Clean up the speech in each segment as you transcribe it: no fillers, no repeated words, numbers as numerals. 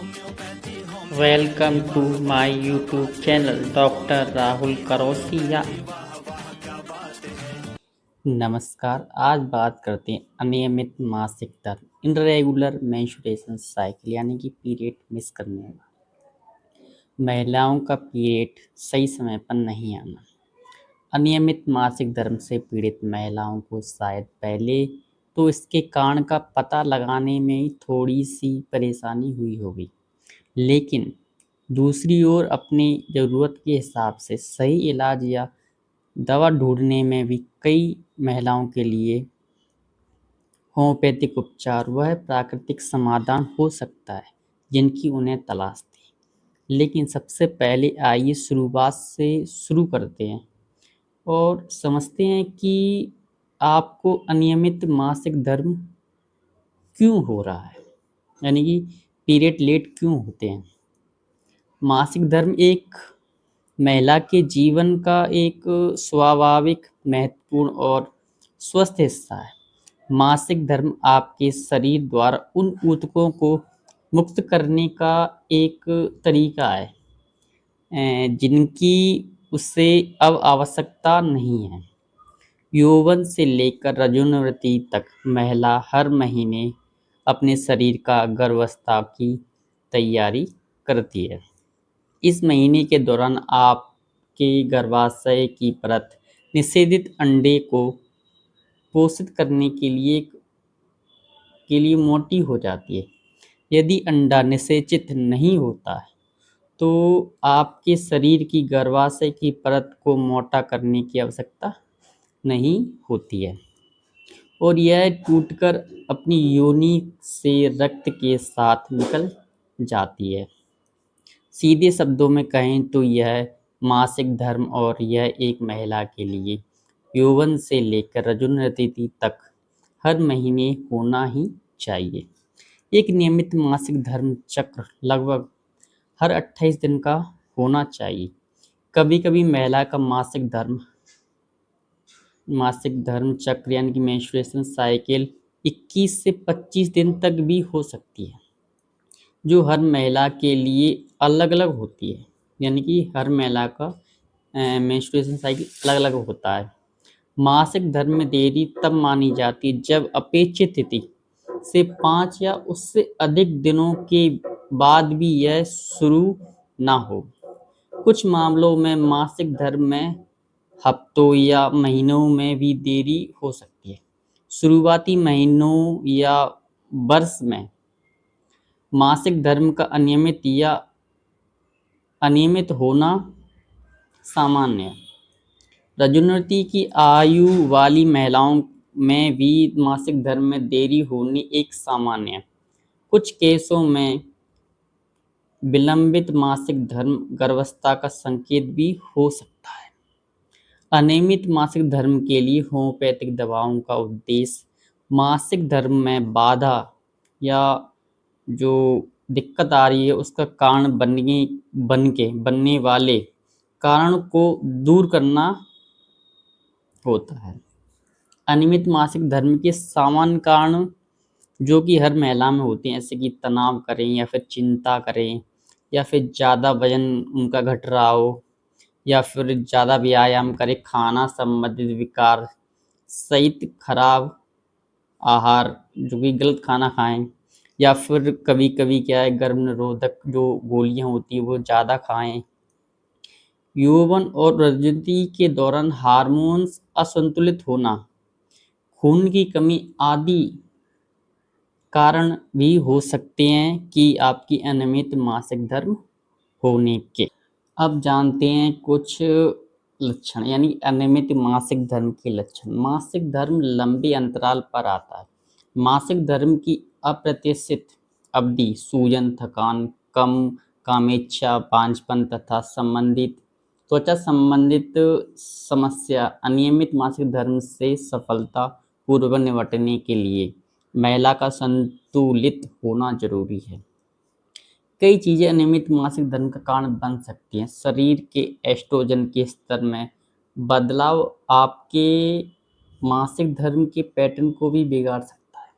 Welcome to my YouTube channel doctor Rahul Karosia. नमस्कार। आज बात करते हैं अनियमित मासिक धर्म, इरेगुलर मेंस्ट्रुएशन साइकिल यानी कि पीरियड मिस करने वाला। महिलाओं का पीरियड सही समय पर नहीं आना। अनियमित मासिक धर्म से पीड़ित महिलाओं को शायद पहले तो इसके कारण का पता लगाने में ही थोड़ी सी परेशानी हुई होगी, लेकिन दूसरी ओर अपनी ज़रूरत के हिसाब से सही इलाज या दवा ढूंढने में भी कई महिलाओं के लिए होम्योपैथिक उपचार वह प्राकृतिक समाधान हो सकता है जिनकी उन्हें तलाश थी। लेकिन सबसे पहले आइए शुरुआत से शुरू करते हैं और समझते हैं कि आपको अनियमित मासिक धर्म क्यों हो रहा है, यानी कि पीरियड लेट क्यों होते हैं। मासिक धर्म एक महिला के जीवन का एक स्वाभाविक, महत्वपूर्ण और स्वस्थ हिस्सा है। मासिक धर्म आपके शरीर द्वारा उन ऊतकों को मुक्त करने का एक तरीका है जिनकी उसे अब आवश्यकता नहीं है। यौवन से लेकर रजोनिवृत्ति तक महिला हर महीने अपने शरीर का गर्भावस्था की तैयारी करती है। इस महीने के दौरान आपके गर्भाशय की परत निषेधित अंडे को पोषित करने के लिए मोटी हो जाती है। यदि अंडा निषेचित नहीं होता है तो आपके शरीर की गर्भाशय की परत को मोटा करने की आवश्यकता नहीं होती है और यह टूटकर अपनी योनि से रक्त के साथ निकल जाती है। सीधे शब्दों में कहें तो यह मासिक धर्म और यह एक महिला के लिए यौवन से लेकर रजोनिवृत्ति तक हर महीने होना ही चाहिए। एक नियमित मासिक धर्म चक्र लगभग हर 28 दिन का होना चाहिए। कभी कभी महिला का मासिक धर्म चक्र यानी कि मेंस्ट्रुएशन साइकिल 21 से 25 दिन तक भी हो सकती है, जो हर महिला के लिए अलग अलग होती है। यानी कि हर महिला का मेंस्ट्रुएशन साइकिल अलग अलग होता है। मासिक धर्म में देरी तब मानी जाती है जब अपेक्षित तिथि से 5 या उससे अधिक दिनों के बाद भी यह शुरू ना हो। कुछ मामलों में मासिक धर्म में हफ्तों या महीनों में भी देरी हो सकती है। शुरुआती महीनों या वर्ष में मासिक धर्म का अनियमित होना सामान्य है। रजोनिवृत्ति की आयु वाली महिलाओं में भी मासिक धर्म में देरी होनी एक सामान्य है। कुछ केसों में विलंबित मासिक धर्म गर्भावस्था का संकेत भी हो सकता है। अनियमित मासिक धर्म के लिए होम्योपैथिक दवाओं का उद्देश्य मासिक धर्म में बाधा या जो दिक्कत आ रही है उसका कारण बनने वाले कारण को दूर करना होता है। अनियमित मासिक धर्म के सामान्य कारण जो कि हर महिला में होते हैं, जैसे कि तनाव करें या फिर चिंता करें या फिर ज़्यादा वजन उनका घट रहा हो या फिर ज़्यादा व्यायाम करें, खाना संबंधित विकार सहित खराब आहार जो कि गलत खाना खाएं या फिर कभी कभी क्या है गर्भ निरोधक जो गोलियां होती है वो ज़्यादा खाएं। यौवन और रजोनिवृत्ति के दौरान हार्मोन्स असंतुलित होना, खून की कमी आदि कारण भी हो सकते हैं कि आपकी अनियमित मासिक धर्म होने के। अब जानते हैं कुछ लक्षण यानी अनियमित मासिक धर्म के लक्षण। मासिक धर्म लंबे अंतराल पर आता है। मासिक धर्म की अप्रत्याशित अवधि, सूजन, थकान, कम कामेच्छा, बांझपन तथा त्वचा संबंधित समस्या अनियमित मासिक धर्म से सफलता पूर्वक निपटने के लिए महिला का संतुलित होना जरूरी है। कई चीज़ें अनियमित मासिक धर्म का कारण बन सकती हैं। शरीर के एस्ट्रोजन के स्तर में बदलाव आपके मासिक धर्म के पैटर्न को भी बिगाड़ सकता है।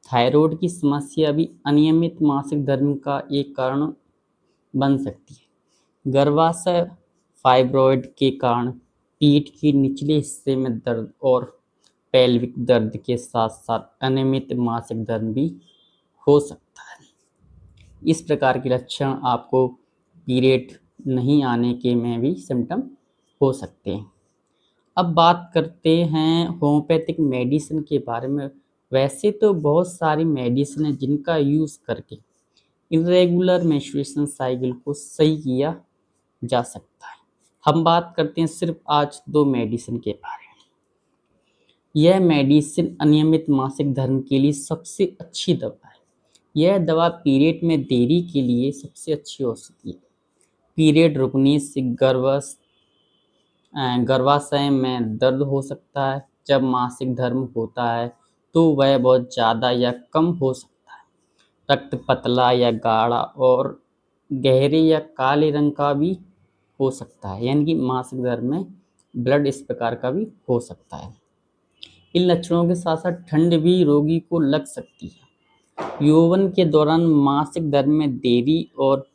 थायराइड की समस्या भी अनियमित मासिक धर्म का एक कारण बन सकती है। गर्भाशय फाइब्रॉइड के कारण पीठ के निचले हिस्से में दर्द और पेल्विक दर्द के साथ साथ अनियमित मासिक धर्म भी हो सकता है। इस प्रकार के लक्षण आपको पीरियड नहीं आने के में भी सिम्टम हो सकते हैं। अब बात करते हैं होम्योपैथिक मेडिसिन के बारे में। वैसे तो बहुत सारी मेडिसिन है जिनका यूज़ करके इरेगुलर मेंस्ट्रुएशन साइकिल को सही किया जा सकता है। हम बात करते हैं सिर्फ आज 2 मेडिसिन के बारे में। यह मेडिसिन अनियमित मासिक धर्म के लिए सबसे अच्छी दवा है। यह दवा पीरियड में देरी के लिए सबसे अच्छी औषधि है। पीरियड रुकने से गर्भाशय में दर्द हो सकता है। जब मासिक धर्म होता है तो वह बहुत ज़्यादा या कम हो सकता है। रक्त पतला या गाढ़ा और गहरे या काले रंग का भी हो सकता है, यानी कि मासिक धर्म में ब्लड इस प्रकार का भी हो सकता है। इन लक्षणों के साथ साथ ठंड भी रोगी को लग सकती है। यौवन के दौरान मासिक धर्म में देरी और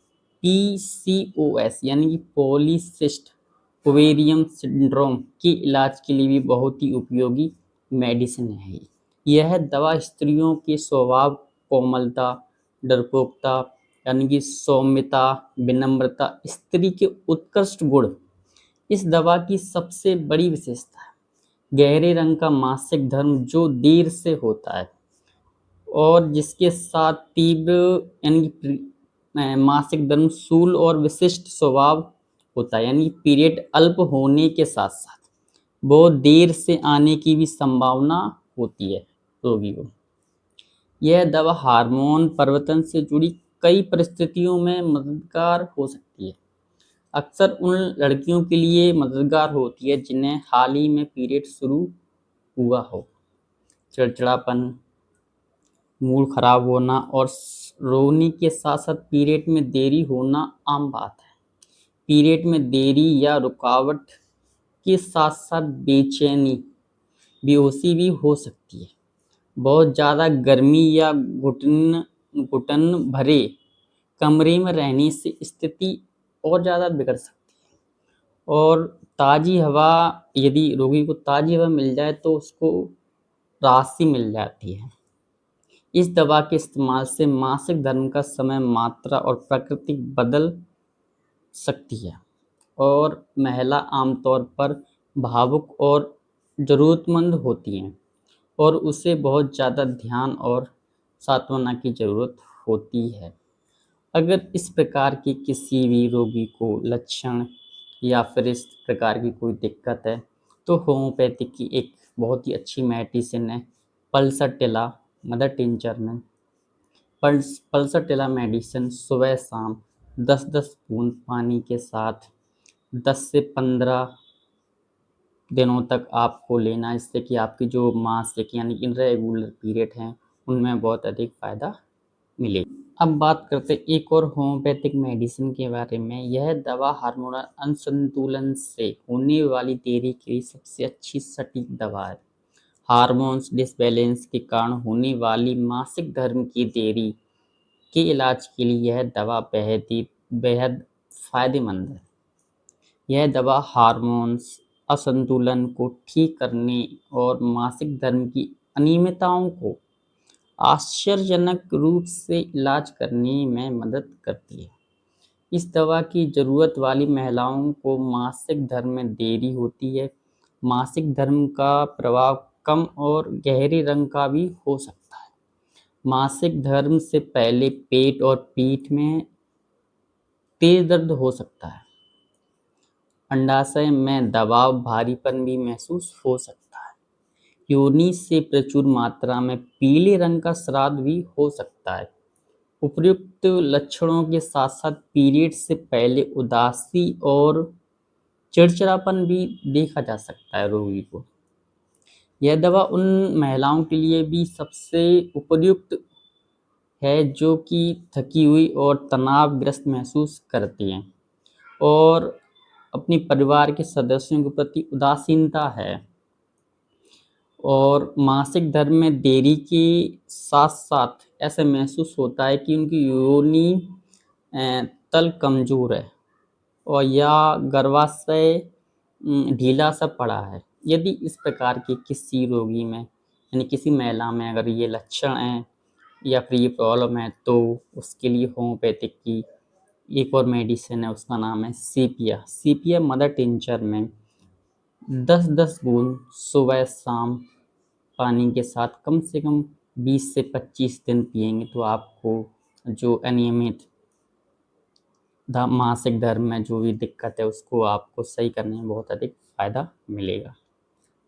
PCOS यानी कि पॉलीसिस्ट ओवेरियम सिंड्रोम के इलाज के लिए भी बहुत ही उपयोगी मेडिसिन है। यह दवा स्त्रियों के स्वभाव, कोमलता, डरपोकता यानी कि सौम्यता, विनम्रता, स्त्री के उत्कृष्ट गुण इस दवा की सबसे बड़ी विशेषता है। गहरे रंग का मासिक धर्म जो देर से होता है और जिसके साथ तीव्र यानी कि मासिक धर्म स्थूल और विशिष्ट स्वभाव होता है, यानी पीरियड अल्प होने के साथ साथ बहुत देर से आने की भी संभावना होती है रोगी को। यह दवा हार्मोन परिवर्तन से जुड़ी कई परिस्थितियों में मददगार हो सकती है। अक्सर उन लड़कियों के लिए मददगार होती है जिन्हें हाल ही में पीरियड शुरू हुआ हो। चिड़चिड़ापन, मूड खराब होना और रोने के साथ साथ पीरियड में देरी होना आम बात है। पीरियड में देरी या रुकावट के साथ साथ बेचैनी, बेहोशी भी हो सकती है। बहुत ज़्यादा गर्मी या घुटन भरे कमरे में रहने से स्थिति और ज़्यादा बिगड़ सकती है। और ताज़ी हवा, यदि रोगी को ताज़ी हवा मिल जाए तो उसको राहत मिल जाती है। इस दवा के इस्तेमाल से मासिक धर्म का समय, मात्रा और प्रकृति बदल सकती है और महिला आमतौर पर भावुक और ज़रूरतमंद होती हैं और उसे बहुत ज़्यादा ध्यान और सांत्वना की ज़रूरत होती है। अगर इस प्रकार की किसी भी रोगी को लक्षण या फिर इस प्रकार की कोई दिक्कत है तो होम्योपैथी की एक बहुत ही अच्छी मेडिसिन है पल्सरटिला मदर टिंचर में। पल्सरटिला मेडिसिन सुबह शाम 10-10 बूंद पानी के साथ 10 से 15 दिनों तक आपको लेना है, जिससे कि आपकी जो मासिक यानी इरेगुलर पीरियड हैं उनमें बहुत अधिक फ़ायदा मिले। अब बात करते हैं एक और होम्योपैथिक मेडिसिन के बारे में। यह दवा हार्मोनल असंतुलन से होने वाली देरी के लिए सबसे अच्छी सटीक दवा है। हार्मोन्स डिसबैलेंस के कारण होने वाली मासिक धर्म की देरी के इलाज के लिए यह दवा बेहद फ़ायदेमंद है। यह दवा हार्मोन्स असंतुलन को ठीक करने और मासिक धर्म की अनियमितताओं को आश्चर्यजनक रूप से इलाज करने में मदद करती है। इस दवा की ज़रूरत वाली महिलाओं को मासिक धर्म में देरी होती है। मासिक धर्म का प्रभाव कम और गहरे रंग का भी हो सकता है। मासिक धर्म से पहले पेट और पीठ में तेज दर्द हो सकता है। अंडाशय में दबाव, भारीपन भी महसूस हो सकता है। योनि से प्रचुर मात्रा में पीले रंग का स्राव भी हो सकता है। उपर्युक्त लक्षणों के साथ साथ पीरियड से पहले उदासी और चिड़चिड़ापन भी देखा जा सकता है रोगी को। यह दवा उन महिलाओं के लिए भी सबसे उपयुक्त है जो कि थकी हुई और तनावग्रस्त महसूस करती हैं और अपने परिवार के सदस्यों के प्रति उदासीनता है और मासिक धर्म में देरी के साथ-साथ ऐसा महसूस होता है कि उनकी योनि तल कमज़ोर है और या गर्भाशय ढीला-सा पड़ा है। यदि इस प्रकार के किसी रोगी में यानी किसी महिला में अगर ये लक्षण हैं या फिर ये प्रॉब्लम है, तो उसके लिए होम्योपैथिक की एक और मेडिसिन है, उसका नाम है सीपिया। सीपिया मदर टिंचर में 10-10 बूंद सुबह-शाम पानी के साथ कम से कम 20 से 25 दिन पिएँगे तो आपको जो अनियमित मासिक धर्म में जो भी दिक्कत है उसको आपको सही करने में बहुत अधिक फ़ायदा मिलेगा।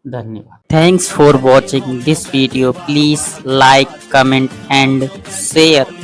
धन्यवाद। Thanks for watching this video. Please like, comment and share.